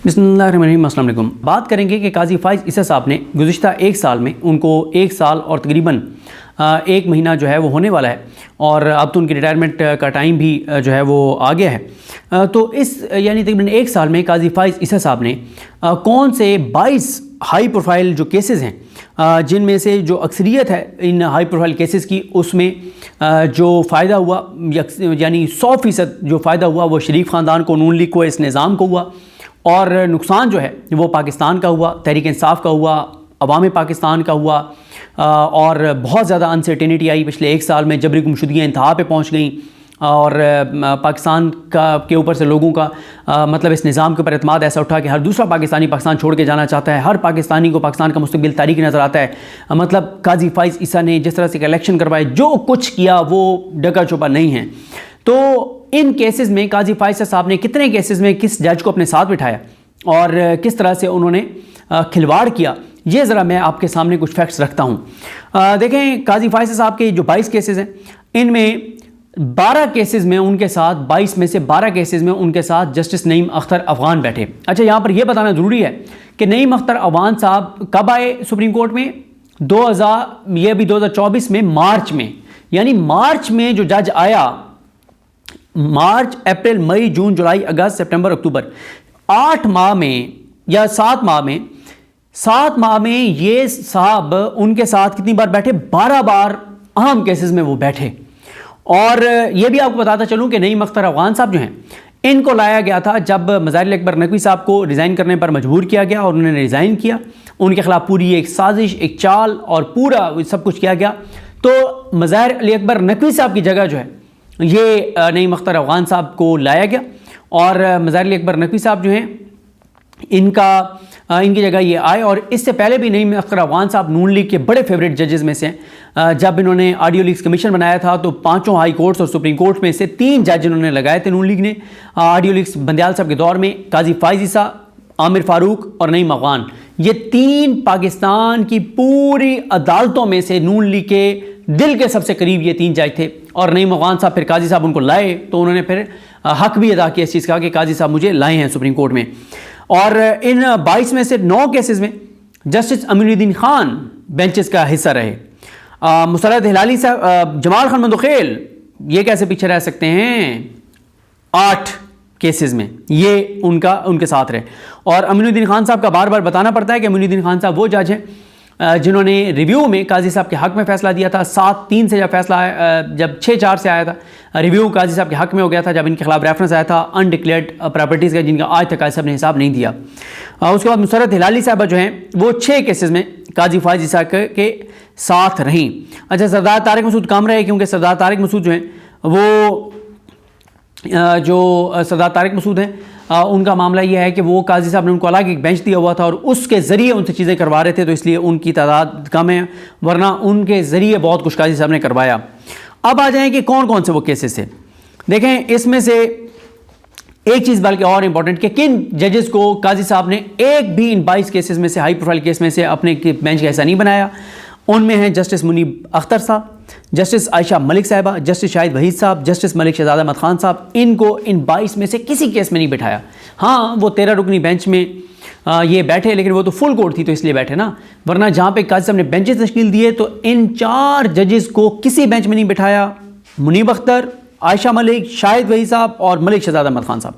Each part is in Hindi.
बिस्मिल्लाहिर्रहमानिर्रहीम। अस्सलाम वालेकुम। बात करेंगे कि काजी फाइज़ ईसा साहब ने गुज़िश्ता एक साल में उनको 1 साल और तकरीबन 1 महीना जो है वो होने वाला है और अब तो उनकी रिटायरमेंट का टाइम भी जो है वो आ गया है। तो इस यानी तकरीबन 1 साल में काजी फाइज़ ईसा साहब ने कौन से 22 हाई प्रोफाइल जो केसेस हैं जिनमें से जो अक्सरियत है इन हाई प्रोफाइल केसेस की उसमें जो फ़ायदा हुआ यानी 100% जो फ़ायदा हुआ वो शरीफ ख़ानदान को, नून लीग को, इस निज़ाम को हुआ और नुकसान जो है वो पाकिस्तान का हुआ, तहरीक इंसाफ का हुआ, अवाम पाकिस्तान का हुआ और बहुत ज़्यादा अनसर्टेनिटी आई पिछले 1 साल में। जबरी गुमशुदगियाँ इंतहा पे पहुँच गई और पाकिस्तान के ऊपर से लोगों का मतलब इस निज़ाम के ऊपर एतमाद ऐसा उठा कि हर दूसरा पाकिस्तानी पाकिस्तान छोड़ के जाना चाहता है। हर पाकिस्तानी को पाकिस्तान का मुस्तकबिल तारीख नज़र आता है। मतलब काजी फाइज़ ईसा ने जिस तरह से इलेक्शन करवाए, जो कुछ किया वो डका छुपा नहीं है। तो इन केसेस में काजी फाइज़ साहब ने कितने केसेस में किस जज को अपने साथ बिठाया और किस तरह से उन्होंने खिलवाड़ किया, ये ज़रा मैं आपके सामने कुछ फैक्ट्स रखता हूँ। देखें, काजी फाइज़ साहब के जो 22 केसेस हैं इनमें 12 केसेस में उनके साथ 22 में से 12 केसेस में उनके साथ जस्टिस नईम अख्तर अफ़गान बैठे। अच्छा, यहाँ पर यह बताना ज़रूरी है कि नईम अख्तर अफ़गान साहब कब आए सुप्रीम कोर्ट में? 2024 में मार्च में, यानी मार्च में जो जज आया, मार्च, अप्रैल, मई, जून, जुलाई, अगस्त, सितंबर, अक्टूबर, 8 माह में या 7 माह में, 7 माह में ये साहब उनके साथ कितनी बार बैठे? 12 बार अहम केसेस में वो बैठे। और ये भी आपको बताता चलूं कि नईम अख्तर अफ़गान साहब जो हैं इनको लाया गया था जब मज़ारिल अकबर नकवी साहब को रिज़ाइन करने पर मजबूर किया गया और उन्होंने रिज़ाइन किया। उनके ख़िलाफ़ पूरी एक साजिश, एक चाल और पूरा सब कुछ किया गया। तो मज़ारिल अकबर नकवी साहब की जगह जो है ये नईम अख्तर अफ़गान साहब को लाया गया और मज़ारिल अकबर नकवी साहब जो हैं इनकी जगह ये आए। और इससे पहले भी नईम अख्तर अफ़गान साहब नून लीग के बड़े फेवरेट जजेस में से हैं। जब इन्होंने ऑडियो लीग्स कमीशन बनाया था तो 5 हाई कोर्ट्स और सुप्रीम कोर्ट में से 3 जज इन्होंने लगाए थे नून लीग ने। ऑडियो लीग्स बंदियाल साहब के दौर में काजी फाइज़ ईसा, आमिर फ़ारूक और नईम अफ़गान, ये 3 पाकिस्तान की पूरी अदालतों में से नून लीग के दिल के सबसे करीब ये 3 जज थे। और नईम अफ़गान साहब फिर काजी साहब उनको लाए तो उन्होंने फिर हक भी अदा किया इस चीज़ का कि काजी साहब मुझे लाए हैं सुप्रीम कोर्ट में। और इन 22 में से 9 केसेस में जस्टिस अमीनुद्दीन खान बेंचेस का हिस्सा रहे। मुसरत हिलाली साहब, जमाल खान मंदोखेल, ये कैसे पीछे रह सकते हैं? 8 केसेस में ये उनके साथ रहे। और अमीनुद्दीन खान साहब का बार बार बताना पड़ता है कि अमीनुद्दीन खान साहब वो जज हैं जिन्होंने रिव्यू में काजी साहब के हक़ में फ़ैसला दिया था। 7-3 से जब फैसला आया, जब 6-4 से आया था रिव्यू काजी साहब के हक़ में हो गया था जब इनके खिलाफ रेफरेंस आया था अनडिक्लेयर्ड प्रॉपर्टीज़ का, जिनका आज तक काजी साहब ने हिसाब नहीं दिया। उसके बाद मुसरत हिलाली साहबा जो हैं वो 6 केसेस में काजी फाइज़ ईसा के साथ रहीं। अच्छा, सरदार तारिक मसूद कम रहे क्योंकि सरदार तारिक मसूद जो हैं वो जो सरदार तारिक मसूद हैं उनका मामला यह है कि वो काजी साहब ने उनको अलग एक बेंच दिया हुआ था और उसके ज़रिए उनसे चीज़ें करवा रहे थे, तो इसलिए उनकी तादाद कम है, वरना उनके ज़रिए बहुत कुछ काजी साहब ने करवाया। अब आ जाएं कि कौन कौन से वो केसेस थे। देखें, इसमें से एक चीज़ बल्कि और इम्पॉर्टेंट कि किन जजेस को काजी साहब ने एक भी इन 22 केसेस में से, हाई प्रोफाइल केस में से, अपने बेंच का हिस्सा नहीं बनाया। उनमें हैं जस्टिस मुनीब अख्तर साहब, जस्टिस आयशा मलिक साहिबा, जस्टिस शाहिद वहीद साहब, जस्टिस मलिक शहजाद अहमद खान साहब। इनको इन 22 में से किसी केस में नहीं बिठाया। हाँ, वो 13 रुकनी बेंच में ये बैठे, लेकिन वो तो फुल कोर्ट थी तो इसलिए बैठे ना, वरना जहाँ पे काजी साहब ने बेंचेस तश्कील दिए तो इन 4 जजेस को किसी बेंच में नहीं बिठाया। मुनीब अख्तर, आयशा मलिक, शाहिद वहीद साहब और मलिक शहजाद अहमद खान साहब।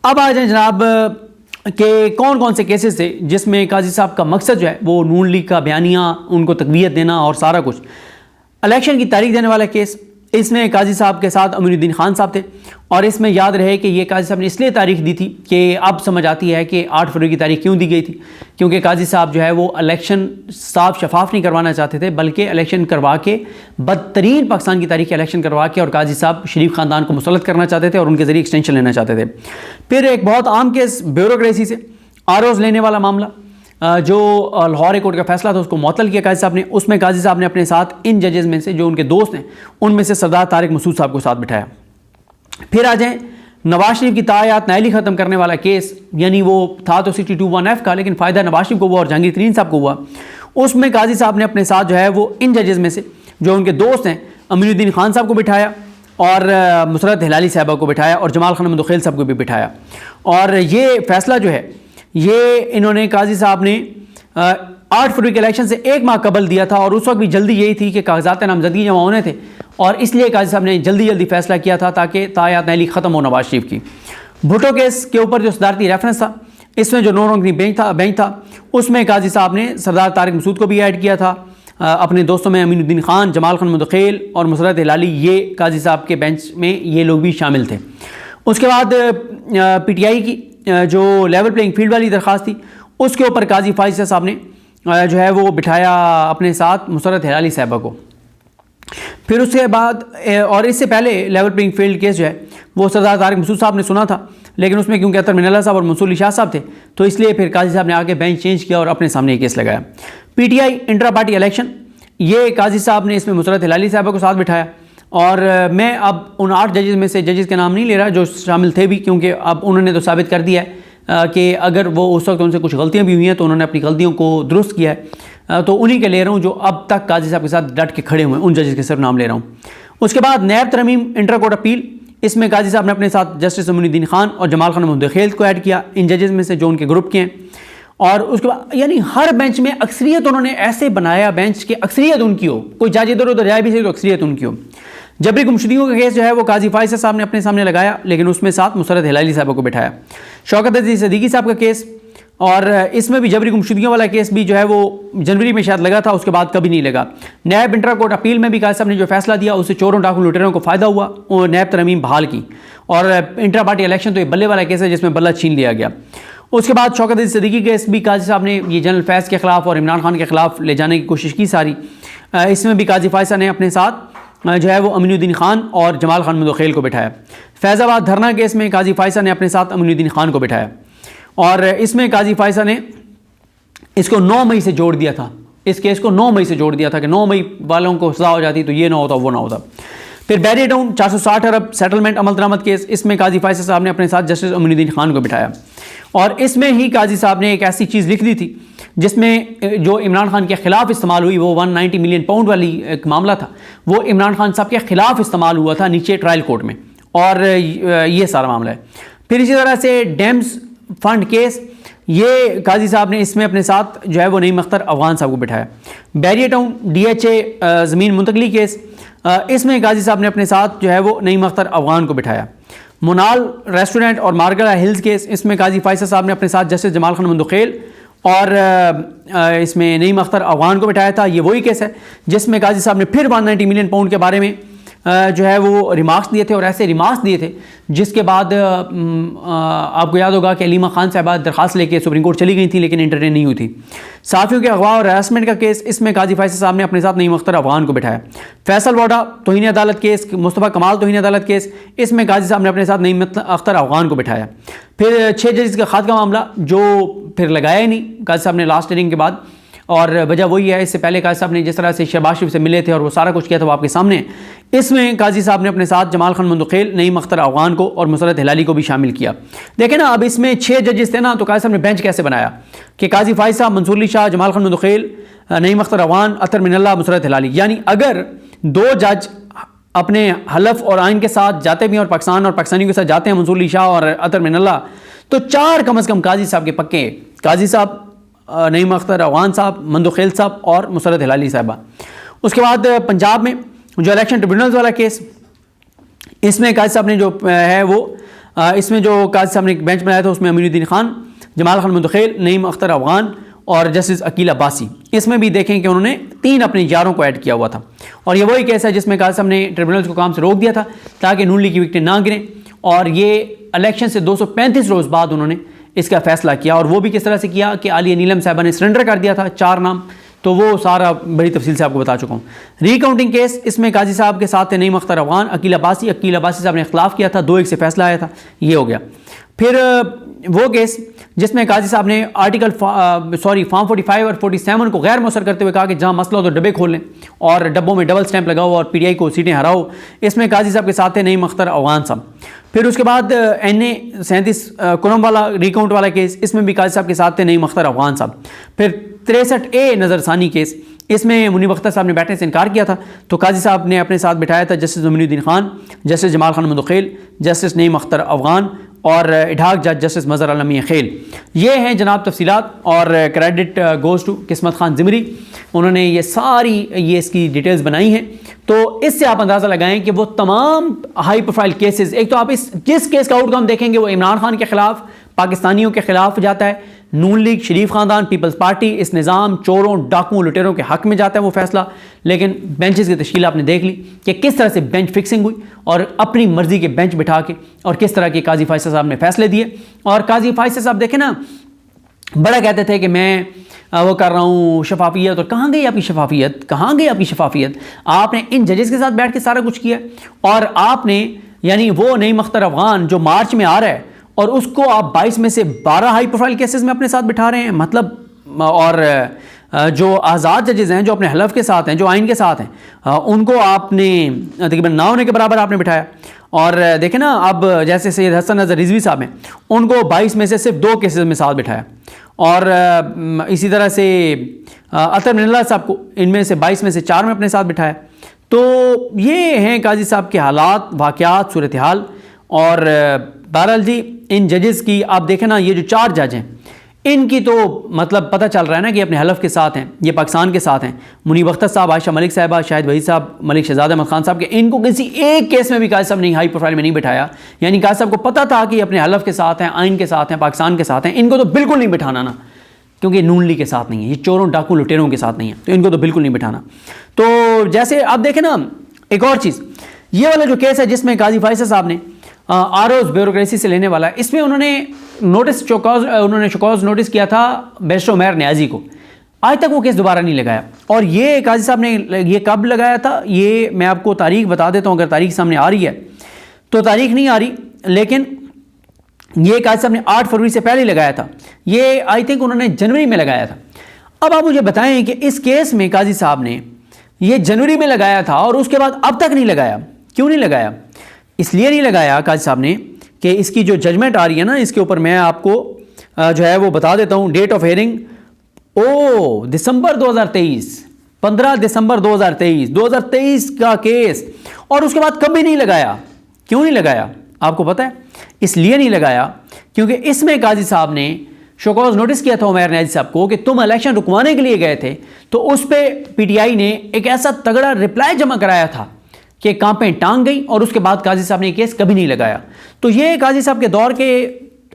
अब आ जाए जनाब कि कौन कौन से केसेस थे जिसमें काजी साहब का मकसद जो है वो नून लीग का बयानिया, उनको तकवीयत देना और सारा कुछ। इलेक्शन की तारीख देने वाला केस, इसमें काजी साहब के साथ अमीनुद्दीन खान साहब थे और इसमें याद रहे कि ये काजी साहब ने इसलिए तारीख दी थी कि अब समझ आती है कि 8 फरवरी की तारीख क्यों दी गई थी, क्योंकि काजी साहब जो है वो इलेक्शन साफ शफाफ नहीं करवाना चाहते थे, बल्कि इलेक्शन करवा के बदतरीन पाकिस्तान की तारीख इलेक्शन करवा के और काजी साहब शरीफ ख़ानदान को मुसल्लत करना चाहते थे और उनके ज़रिए एक्सटेंशन लेना चाहते थे। फिर एक बहुत आम केस ब्यूरोक्रेसी से आरोज़ लेने वाला मामला, जो लाहौर हाई कोर्ट का फैसला था उसको मुअत्तल किया काजी साहब ने। उसमें काजी साहब ने अपने साथ इन जजेस में से जो उनके दोस्त हैं उनमें से सरदार तारिक मसूद साहब को साथ बिठाया। फिर आ जाएँ नवाज शरीफ की तायात नायली ख़त्म करने वाला केस, यानी वो था तो 62(1)(f) का, लेकिन फ़ायदा नवाज शरीफ को हुआ और जहांगीर तरीन साहब को हुआ। उसमें काजी साहब ने अपने साथ जो है वो इन जजेस में से जो उनके दोस्त हैं अमीनुद्दीन खान साहब को बिठाया और मुसरत हिलाली साहबा को बिठाया और जमाल खान मुदखिल साहब को भी बिठाया। और ये फ़ैसला जो है ये इन्होंने काजी साहब ने 8 फरवरी के इलेक्शन से 1 माह कबल दिया था, और उस वक्त भी जल्दी यही थी कि कागजात नामजदगी जमा होने थे, और इसलिए काजी साहब ने जल्दी फैसला किया था ताकि तायात नैली ख़त्म हो नवाज शरीफ की। भुट्टो केस के ऊपर जो सदारती रेफरेंस था, इसमें जो 9 रंगी बेंच था उसमें काजी साहब ने सरदार तारिक मसूद को भी ऐड किया था। अपने दोस्तों में अमीनुद्दीन खान, जमाल खान मुदखिल और मुसरत हिलाली, ये काजी साहब के बेंच में ये लोग भी शामिल थे। उसके बाद PTI की जो लेवल प्लेइंग फील्ड वाली दरख्वास्त थी उसके ऊपर काजी फाइज साहब ने जो है वो बिठाया अपने साथ मुसरत हिलाली साहबा को। फिर उसके बाद और इससे पहले लेवल प्लेइंग फील्ड केस जो है वो सरदार तारिक मसूद साहब ने सुना था, लेकिन उसमें क्योंकि अतर मिनल्ला साहब और मंसूर अली शाह साहब थे तो इसलिए फिर काजी साहब ने आगे बेंच चेंज किया और अपने सामने ये केस लगाया। PTI इंट्रा पार्टी इलेक्शन, ये काजी साहब ने इसमें मुसरत हिलाली साहबा को साथ बिठाया। और मैं अब उन 8 जजेस में से जजेस के नाम नहीं ले रहा जो शामिल थे भी, क्योंकि अब उन्होंने तो साबित कर दिया है कि अगर वो उस वक्त उनसे कुछ गलतियाँ भी हुई हैं तो उन्होंने अपनी गलतियों को दुरुस्त किया है, तो उन्हीं के ले रहा हूँ जो अब तक काजी साहब के साथ डट के खड़े हुए हैं, उन जजेस के सिर्फ नाम ले रहा हूँ। उसके बाद नैब तरमीम इंटर कोर्ट अपील, इसमें काजी साहब ने अपने साथ जस्टिस अमीनुद्दीन खान और जमाल खान मुदखिल को ऐड किया, इन जजेस में से जो उनके ग्रुप के हैं। और उसके बाद यानी हर बेंच में अक्सरियत उन्होंने ऐसे बनाया बेंच की अक्सरियत उनकी हो, कोई जज इधर उधर जाए भी सही तो अक्सरियत उनकी हो। जबरी गुमशुदगियों का केस जो है वो काजी फाइज साहब ने अपने सामने लगाया, लेकिन उसमें साथ मुसरत हिलाली साहब को बिठाया। शौकत अजीज सिद्दीकी साहब का केस, और इसमें भी जबरी गुमशुदगियों वाला केस भी जो है वो जनवरी में शायद लगा था, उसके बाद कभी नहीं लगा। नैब इंटर कोर्ट अपील में भी काजी साहब ने जो फैसला दिया उससे चोरों डाकू लुटेरों को फ़ायदा हुआ और नैब तरमीम बहाल की। और इंट्रा पार्टी इलेक्शन तो ये बल्ले वाला केस है जिसमें बल्ला छीन लिया गया। उसके बाद शौकत अजीज सिद्दीकी केस भी काजी साहब ने ये जनरल फैज़ के ख़िलाफ़ और इमरान खान के ख़िलाफ़ ले जाने की कोशिश की सारी। इसमें भी काजी फाइज ने अपने साथ जो है वो अमीनुद्दीन खान और जमाल खान मुदखिल को बिठाया। फैज़ाबाद धरना केस में काजी फाइसा ने अपने साथ अमीनुद्दीन खान को बिठाया, और इसमें काजी फाइसा ने इसको 9 मई से जोड़ दिया था, इस केस को 9 मई से जोड़ दिया था कि 9 मई वालों को सजा हो जाती तो ये ना होता वो ना होता। फिर बैरियर टाउन 460 अरब सेटलमेंट अमल दरामद केस, इसमें काजी फाइसा साहब ने अपने साथ जस्टिस अमीनुद्दीन खान को बिठाया, और इसमें ही काजी साहब ने एक ऐसी चीज़ लिख दी थी जिसमें जो इमरान खान के ख़िलाफ़ इस्तेमाल हुई, वो 190 मिलियन पाउंड वाली एक मामला था, वो इमरान खान साहब के ख़िलाफ़ इस्तेमाल हुआ था नीचे ट्रायल कोर्ट में, और ये सारा मामला है। फिर इसी तरह से डैम्स फंड केस, ये काजी साहब ने इसमें अपने साथ जो है वो नईम अख्तर अफगान साहब को बिठाया। बैरियर टाउन DHA ज़मीन मुंतकली केस, इसमें काजी साहब ने अपने साथ जो है वो नईम अख्तर अफगान को बिठाया। मुनाल रेस्टोरेंट और मार्गला हिल्स केस, इसमें काजी फाइसा साहब ने अपने साथ जस्टिस जमाल खान मुदखिल और इसमें नईम अख्तर अफगान को बिठाया था। ये वही केस है जिसमें काजी साहब ने फिर 190 मिलियन पाउंड के बारे में जो है वो रिमार्क्स दिए थे, और ऐसे रिमार्क्स दिए थे जिसके बाद आपको याद होगा कि अलीमा खान साहबा दरख्वास्त लेके सुप्रीम कोर्ट चली गई थी लेकिन इंटरटेन नहीं हुई थी। साफ़ियों के अगवा और हरासमेंट का केस, इसमें काजी फाइसा साहब ने अपने साथ नईम अख्तर अफगान को बिठाया। फैसल वाडा तौहीन अदालत केस, मुस्तफ़ा कमाल तौहीन अदालत केस, इसमें काजी साहब ने अपने साथ नईम अख्तर अफगान को बिठाया। फिर 6 जजेस का खाद का मामला जो फिर लगाया ही नहीं काजी साहब ने लास्ट हियरिंग के बाद, और वजह वही है, इससे पहले काजी साहब ने जिस तरह से शहबाज शरीफ से मिले थे और वो सारा कुछ किया था वो आपके सामने। इसमें काजी साहब ने अपने साथ जमाल खान मुदखिल, नईम अख्तर अफगान को और मुसरत हिलाली को भी शामिल किया। देखें ना, अब इसमें 6 जजेस थे ना, तो काजी साहब ने बेंच कैसे बनाया कि काजी फाइसा, मंसूर अली शाह, जमाल खान मुदखिल, नईम अख्तर अफगान, अतर मिनल्ला, मुसरत हिलाली, यानी अगर 2 जज अपने हलफ और आइन के साथ जाते भी हैं और पाकिस्तान और पाकिस्तानियों के साथ जाते हैं, मंसूर अली शाह और अतर मिनल्ला, तो 4 कम से कम काजी साहब के पक्के, काजी साहब, नईम अख्तर अफगान साहब, मुदखिल साहब और मुसरत हिलाली साहबा। उसके बाद पंजाब में जो इलेक्शन ट्रिब्यूनल्स वाला केस, इसमें काजी साहब ने जो है वो इसमें जो काजी साहब ने एक बेंच बनाया था उसमें अमीनुद्दीन खान, जमाल खान मुदखिल, नईम अख्तर अफगान और जस्टिस अकील अब्बासी। इसमें भी देखें कि उन्होंने 3 अपने यारों को ऐड किया हुआ था, और ये वही केस है जिसमें काजी साहब ने ट्रिब्यूनल्स को काम से रोक दिया था ताकि नून लीग की विकेटें ना गिरें, और ये इलेक्शन से 235 रोज़ बाद उन्होंने इसका फैसला किया। और वो भी किस तरह से किया कि आलिया नीलम साहबा ने सरेंडर कर दिया था 4 नाम, तो वो सारा बड़ी तफसील से आपको बता चुका हूँ। रीकाउंटिंग केस, इसमें काजी साहब के साथ थे नईम अख्तर अफगान, अकील अब्बासी साहब ने इख्तिलाफ किया था, 2-1 से फैसला आया था, ये हो गया। फिर वो केस जिसमें काजी साहब ने फॉर्म 45 और 47 को गैर मौसर करते हुए कहा कि जहाँ मसला हो तो डब्बे खोल लें और डब्बों में डबल स्टैंप लगाओ और PTI को सीटें हराओ। इसमें काजी साहब के साथ थे नईम अख्तर अफगान साहब। फिर उसके बाद NA 37 कुरम वाला रिकाउंट वाला केस, इसमें भी काजी साहब के साथ थे नईम अख्तर अफगान साहब। फिर 63A नज़रसानी केस, इसमें मुनीब अख्तर साहब ने बैठने से इनकार किया था, तो काजी साहब ने अपने साथ बिठाया था justice Mominuddin Khan, justice Jamal Khan Mandokhail, justice Naeem Akhtar Afghan और इडाक जज जस्टिस मज़हर आलम मीर खेल। ये हैं जनाब तफसीलात, और क्रेडिट गोज़ टू किस्मत खान ज़िमरी, उन्होंने ये सारी इसकी डिटेल्स बनाई हैं। तो इससे आप अंदाज़ा लगाएं कि वो तमाम हाई प्रोफाइल केसेस, एक तो आप जिस केस का आउटकम देखेंगे वो इमरान खान के ख़िलाफ़, पाकिस्तानियों के ख़िलाफ़ जाता है, नून लीग, शरीफ ख़ानदान, पीपल्स पार्टी, इस निज़ाम, चोरों, डाकुओं, लुटेरों के हक़ में जाता है वो फैसला। लेकिन बेंचेस की तश्कील आपने देख ली कि किस तरह से बेंच फिक्सिंग हुई और अपनी मर्ज़ी के बेंच बिठा के, और किस तरह के काजी फ़ैसल साहब ने फैसले दिए। और काजी फ़ैसल साहब देखें ना, बड़ा कहते थे कि मैं वो कर रहा हूँ शफाफियत, और कहाँ गई आपकी शफाफियत, कहाँ गई आपकी शफाफियत? आपने इन जजेस के साथ बैठ के सारा कुछ किया, और आपने यानी वो नईम अख्तर अफगान जो मार्च में आ रहा है और उसको आप 22 में से 12 हाई प्रोफाइल केसेस में अपने साथ बिठा रहे हैं, मतलब। और जो आज़ाद जजेस हैं, जो अपने हलफ के साथ हैं, जो आइन के साथ हैं, उनको आपने तकरीबन ना होने के बराबर आपने बिठाया। और देखें ना, अब जैसे सैयद हसन नज़र रिजवी साहब हैं, उनको 22 में से सिर्फ 2 केसेस में साथ बिठाया। और इसी तरह से अतर मिनल्ला साहब को इनमें से 22 में से 4 में अपने साथ बिठाया। तो ये हैं काजी साहब के हालात, वाक़यात, सूरत हाल। और बहरहाल जी, इन जजेस की आप देखें ना, ये जो 4 जज हैं, इनकी तो मतलब पता चल रहा है ना कि अपने हलफ के साथ हैं, ये पाकिस्तान के साथ हैं। मुनीब अख्तर साहब, आयशा मलिक साहिबा, शाहिद वहीद साहब, मलिक शहजाद अहमद खान साहब के, इनको किसी एक केस में भी काजी साहब ने हाई प्रोफाइल में नहीं बिठाया। यानी काजी साहब को पता था कि अपने हलफ के साथ हैं, आइन के साथ हैं, पाकिस्तान के साथ हैं, इनको तो बिल्कुल नहीं बिठाना ना, क्योंकि नून लीग के साथ नहीं है, ये चोरों, डाकू, लुटेरों के साथ नहीं है, तो इनको तो बिल्कुल नहीं बिठाना। तो जैसे आप देखें ना, एक और चीज़, ये वाला जो केस है जिसमें काजी फैसल साहब ने आरओज़ ब्यूरोक्रेसी से लेने वाला, इसमें उन्होंने शोकॉज नोटिस किया था बैरिस्टर उमैर नियाज़ी को। आज तक वो केस दोबारा नहीं लगाया। और ये काजी साहब ने ये कब लगाया था, ये मैं आपको तारीख बता देता हूँ, अगर तारीख सामने आ रही है तो। तारीख नहीं आ रही, लेकिन ये काजी साहब ने 8 फरवरी से पहले लगाया था। ये आई थिंक उन्होंने जनवरी में लगाया था। अब आप मुझे बताएं कि इस केस में काजी साहब ने ये जनवरी में लगाया था और उसके बाद अब तक नहीं लगाया। क्यों नहीं लगाया? इसलिए नहीं लगाया काजी साहब ने कि इसकी जो जजमेंट आ रही है ना, इसके ऊपर मैं आपको जो है वो बता देता हूँ। डेट ऑफ हेयरिंग दिसंबर 2023, 15 दिसंबर 2023 का केस, और उसके बाद कभी नहीं लगाया। क्यों नहीं लगाया आपको पता है? इसलिए नहीं लगाया क्योंकि इसमें काजी साहब ने शोकॉज नोटिस किया था उमैर नियाज़ी साहब को कि तुम इलेक्शन रुकवाने के लिए गए थे, तो उस पर पीटीआई ने एक ऐसा तगड़ा रिप्लाई जमा कराया था कि कांपें टांग गई, और उसके बाद काजी साहब ने केस कभी नहीं लगाया। तो ये काजी साहब के दौर के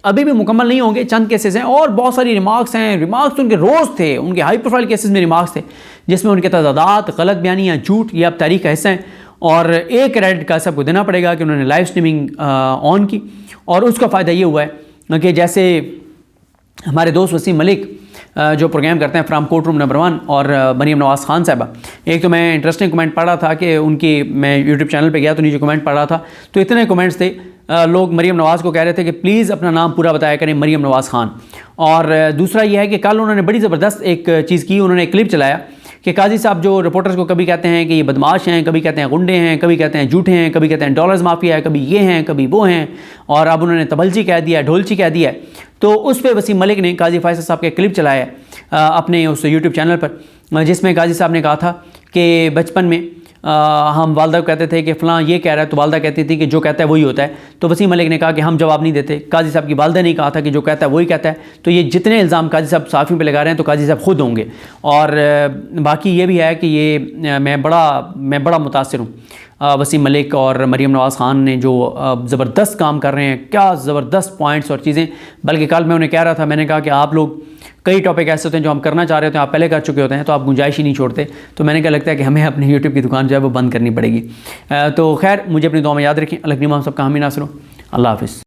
अभी भी मुकम्मल नहीं होंगे, चंद केसेस हैं, और बहुत सारी रिमार्क्स हैं। रिमार्क्स उनके रोज़ थे, उनके हाई प्रोफाइल केसेस में रिमार्क्स थे जिसमें उनके तजादात, गलत बयानियाँ, झूठ, ये अब तारीख का हिस्सा हैं। और एक क्रेडिट काजी साहब को देना पड़ेगा कि उन्होंने लाइव स्ट्रीमिंग ऑन की, और उसका फ़ायदा ये हुआ है कि जैसे हमारे दोस्त वसीम मलिक जो प्रोग्राम करते हैं फ्राम कोर्ट रूम नंबर 1, और मरीम नवाज़ खान साहबा, एक तो मैं इंटरेस्टिंग कमेंट पढ़ रहा था कि उनकी, मैं यूट्यूब चैनल पे गया तो नीचे कमेंट पढ़ रहा था, तो इतने कमेंट्स थे, लोग मरीम नवाज़ को कह रहे थे कि प्लीज़ अपना नाम पूरा बताया करें, मरीम नवाज़ खान। और दूसरा यह है कि कल उन्होंने बड़ी ज़बरदस्त एक चीज़ की, उन्होंने एक क्लिप चलाया कि काजी साहब जो रिपोर्टर्स को कभी कहते हैं कि ये बदमाश हैं, कभी कहते हैं गुंडे हैं, कभी कहते हैं झूठे हैं, कभी कहते हैं डॉलर्स माफिया है, कभी ये हैं, कभी वो हैं, और अब उन्होंने तबलची कह दिया, ढोलची कह दिया। तो उस पर वसीम मलिक ने काजी फैसल साहब के क्लिप चलाया अपने उस यूट्यूब चैनल पर, जिसमें काजी साहब ने कहा था कि बचपन में हम वालदा को कहते थे कि फ़लाँ ये कह रहा है, तो वालदा कहती थी कि जो कहता है वही होता है। तो वसीम मलिक ने कहा कि हम जवाब नहीं देते। काजी साहब की वालदा ने कहा था कि जो कहता है वही कहता है। तो ये जितने इल्ज़ाम काजी साहब साफ़ी पे लगा रहे हैं, तो काजी साहब खुद होंगे। और बाकी ये भी है कि ये मैं बड़ा मुतासिर हूँ वसीम मलिक और मरीम नवाज़ खान ने जो ज़बरदस्त काम कर रहे हैं, क्या ज़बरदस्त पॉइंट्स और चीज़ें। बल्कि कल मैं उन्हें कह रहा था, मैंने कहा कि आप लोग कई टॉपिक ऐसे होते हैं जो हम करना चाह रहे होते हैं, आप पहले कर चुके होते हैं, तो आप गुंजाइश ही नहीं छोड़ते। तो मैंने क्या लगता है कि हमें अपनी यूट्यूब की दुकान जो है वो बंद करनी पड़ेगी। तो खैर, मुझे अपनी दुआ में याद रखें। अल्लाह हम सबका हामी नासिर हो। अल्लाह हाफ़िज़।